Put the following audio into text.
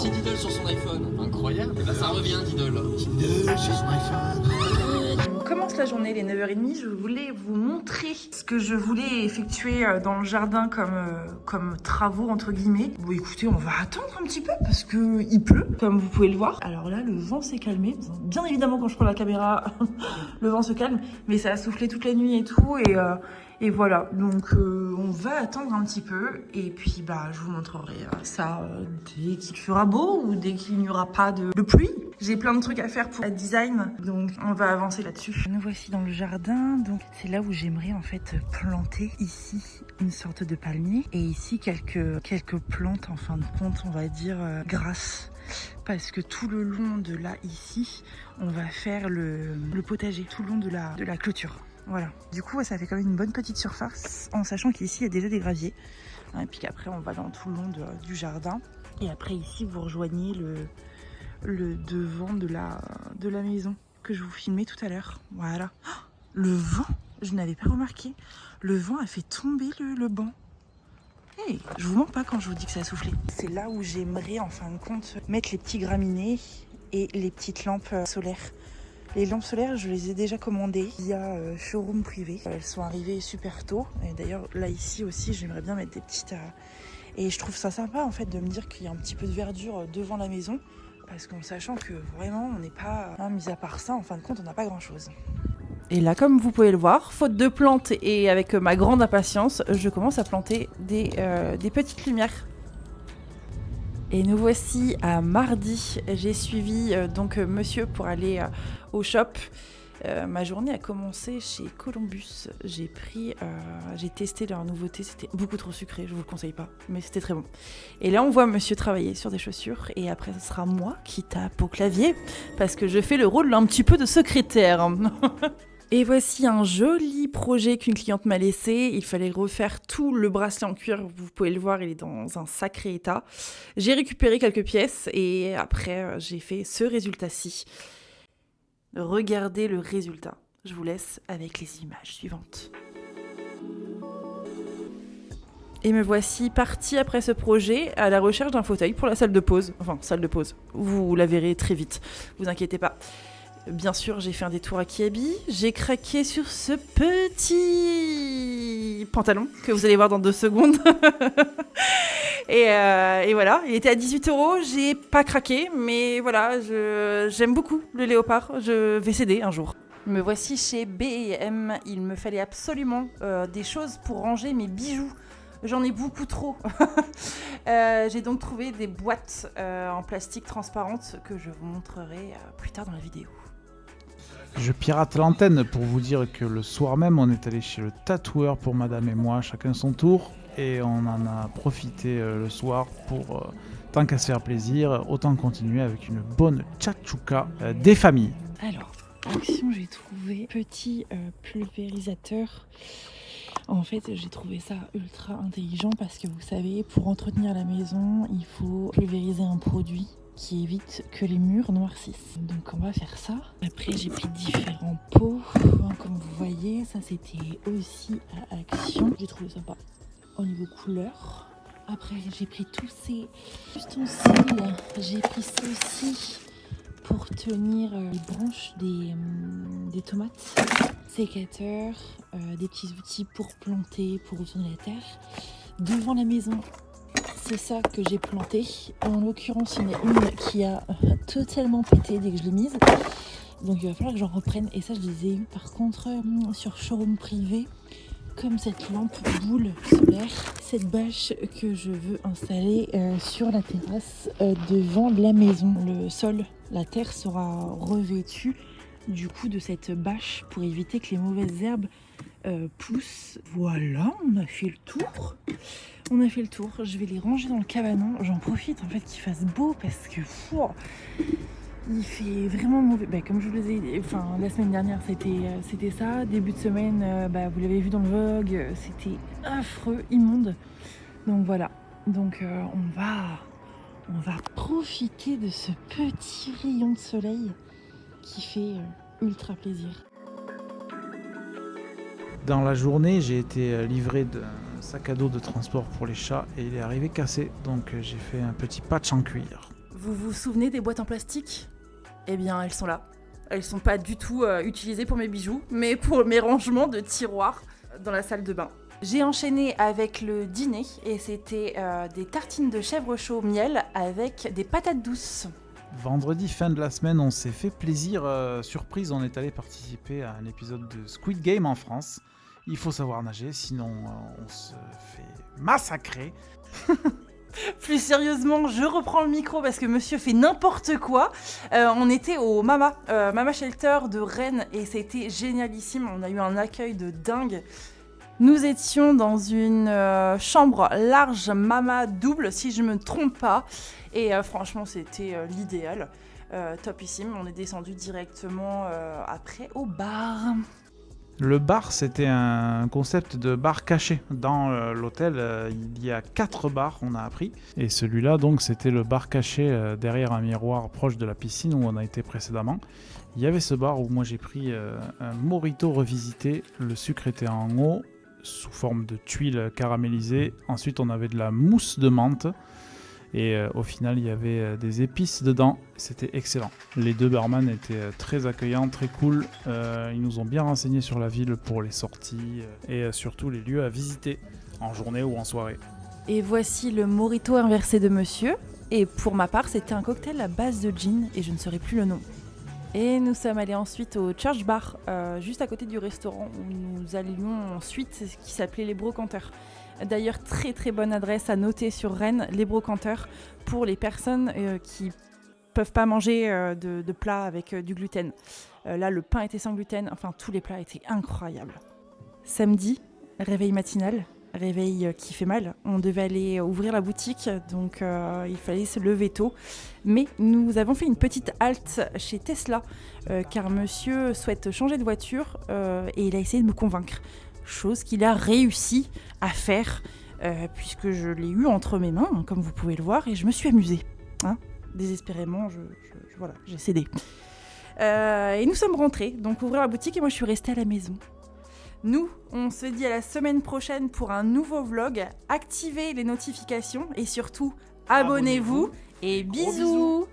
partie d'Idle sur son iPhone. Incroyable. Et bah ça revient d'Idle. Idle sur son iPhone. On commence la journée, les 9h30, je voulais vous montrer ce que je voulais effectuer dans le jardin comme travaux entre guillemets. Bon écoutez, on va attendre un petit peu parce que il pleut, comme vous pouvez le voir. Alors là, le vent s'est calmé. Bien évidemment, quand je prends la caméra, le vent se calme, mais ça a soufflé toute la nuit et tout. Et voilà, donc on va attendre un petit peu et puis je vous montrerai ça dès qu'il fera beau ou dès qu'il n'y aura pas de pluie. J'ai plein de trucs à faire pour le design, donc on va avancer là-dessus. Nous voici dans le jardin, donc c'est là où j'aimerais en fait planter ici une sorte de palmier et ici quelques plantes en fin de compte, on va dire grasses. Parce que tout le long de là, ici, on va faire le potager, tout le long de la clôture. Voilà. Du coup, ça fait quand même une bonne petite surface, en sachant qu'ici, il y a déjà des graviers. Et puis qu'après, on va dans tout le long du jardin. Et après, ici, vous rejoignez le devant de la maison que je vous filmais tout à l'heure. Voilà. Oh, le vent, je n'avais pas remarqué. Le vent a fait tomber le banc. Hey, je vous mens pas quand je vous dis que ça a soufflé. C'est là où j'aimerais, en fin de compte, mettre les petits graminées et les petites lampes solaires. Les lampes solaires, je les ai déjà commandées via showroom privé. Elles sont arrivées super tôt. Et d'ailleurs, là, ici aussi, j'aimerais bien mettre des petites... Et je trouve ça sympa, en fait, de me dire qu'il y a un petit peu de verdure devant la maison. Parce qu'en sachant que vraiment, on n'est pas... mis à part ça, en fin de compte, on n'a pas grand-chose. Et là, comme vous pouvez le voir, faute de plantes et avec ma grande impatience, je commence à planter des petites lumières. Et nous voici à mardi. J'ai suivi donc monsieur pour aller au shop. Ma journée a commencé chez Columbus. J'ai testé leur nouveauté. C'était beaucoup trop sucré, je vous le conseille pas, mais c'était très bon. Et là, on voit monsieur travailler sur des chaussures. Et après, ce sera moi qui tape au clavier parce que je fais le rôle un petit peu de secrétaire. Et voici un joli projet qu'une cliente m'a laissé. Il fallait refaire tout le bracelet en cuir. Vous pouvez le voir, il est dans un sacré état. J'ai récupéré quelques pièces et après, j'ai fait ce résultat-ci. Regardez le résultat. Je vous laisse avec les images suivantes. Et me voici partie après ce projet à la recherche d'un fauteuil pour la salle de pause. Enfin, salle de pause. Vous la verrez très vite. Vous inquiétez pas. Bien sûr, j'ai fait un détour à Kiabi. J'ai craqué sur ce petit pantalon que vous allez voir dans 2 secondes. et voilà, il était à 18€. J'ai pas craqué, mais voilà, j'aime beaucoup le léopard. Je vais céder un jour. Me voici chez B&M. Il me fallait absolument des choses pour ranger mes bijoux. J'en ai beaucoup trop. J'ai donc trouvé des boîtes en plastique transparente que je vous montrerai plus tard dans la vidéo. Je pirate l'antenne pour vous dire que le soir même, on est allé chez le tatoueur pour madame et moi, chacun son tour. Et on en a profité le soir pour, tant qu'à se faire plaisir, autant continuer avec une bonne tchatchouka des familles. Alors, action, j'ai trouvé petit pulvérisateur. En fait, j'ai trouvé ça ultra intelligent parce que vous savez, pour entretenir la maison, il faut pulvériser un produit qui évite que les murs noircissent. Donc on va faire ça. Après, j'ai pris différents pots. Comme vous voyez, ça c'était aussi à Action. J'ai trouvé sympa au niveau couleur. Après, j'ai pris tous ces ustensiles. J'ai pris ça aussi pour tenir les branches des tomates. Sécateur, des petits outils pour planter, pour retourner la terre. Devant la maison, c'est ça que j'ai planté. En l'occurrence, il y en a une qui a totalement pété dès que je l'ai mise. Donc il va falloir que j'en reprenne. Et ça, je les ai eu par contre sur showroom privé. Comme cette lampe boule solaire. Cette bâche que je veux installer sur la terrasse devant la maison. Le sol, la terre sera revêtue du coup de cette bâche pour éviter que les mauvaises herbes poussent. Voilà, on a fait le tour. Je vais les ranger dans le cabanon. J'en profite en fait qu'il fasse beau parce que il fait vraiment mauvais. Comme je vous le disais, la semaine dernière c'était ça. Début de semaine, vous l'avez vu dans le vlog, c'était affreux, immonde. Donc voilà. Donc on va profiter de ce petit rayon de soleil qui fait ultra plaisir. Dans la journée, j'ai été livré d'un sac à dos de transport pour les chats et il est arrivé cassé. Donc j'ai fait un petit patch en cuir. Vous vous souvenez des boîtes en plastique ? Eh bien, elles sont là. Elles sont pas du tout utilisées pour mes bijoux, mais pour mes rangements de tiroirs dans la salle de bain. J'ai enchaîné avec le dîner et c'était des tartines de chèvre chaud au miel avec des patates douces. Vendredi, fin de la semaine, on s'est fait plaisir. Surprise, on est allé participer à un épisode de Squid Game en France. Il faut savoir nager, sinon on se fait massacrer. Plus sérieusement, je reprends le micro parce que monsieur fait n'importe quoi. On était au Mama Shelter de Rennes et c'était génialissime. On a eu un accueil de dingue. Nous étions dans une chambre large Mama double, si je ne me trompe pas. Et franchement, c'était l'idéal. Topissime. On est descendu directement après au bar. Le bar, c'était un concept de bar caché. Dans l'hôtel, il y a 4 bars, on a appris. Et celui-là, donc, c'était le bar caché derrière un miroir proche de la piscine où on a été précédemment. Il y avait ce bar où moi j'ai pris un mojito revisité. Le sucre était en eau, sous forme de tuiles caramélisées. Ensuite, on avait de la mousse de menthe. Et au final, il y avait des épices dedans. C'était excellent. Les 2 barman étaient très accueillants, très cool. Ils nous ont bien renseignés sur la ville pour les sorties et surtout les lieux à visiter en journée ou en soirée. Et voici le mojito inversé de monsieur. Et pour ma part, c'était un cocktail à base de gin et je ne saurais plus le nom. Et nous sommes allés ensuite au Church Bar, juste à côté du restaurant où nous allions ensuite, qui s'appelait Les Brocanteurs. D'ailleurs, très très bonne adresse à noter sur Rennes, Les Brocanteurs, pour les personnes qui peuvent pas manger de plats avec du gluten. Là, le pain était sans gluten, enfin tous les plats étaient incroyables. Samedi, réveil matinal, réveil qui fait mal. On devait aller ouvrir la boutique, donc il fallait se lever tôt. Mais nous avons fait une petite halte chez Tesla, car monsieur souhaite changer de voiture et il a essayé de me convaincre. Chose qu'il a réussi à faire, puisque je l'ai eu entre mes mains, comme vous pouvez le voir, et je me suis amusée. Désespérément, voilà, j'ai cédé. Et nous sommes rentrés, donc ouvrir la boutique, et moi je suis restée à la maison. Nous, on se dit à la semaine prochaine pour un nouveau vlog. Activez les notifications et surtout, abonnez-vous et bisous.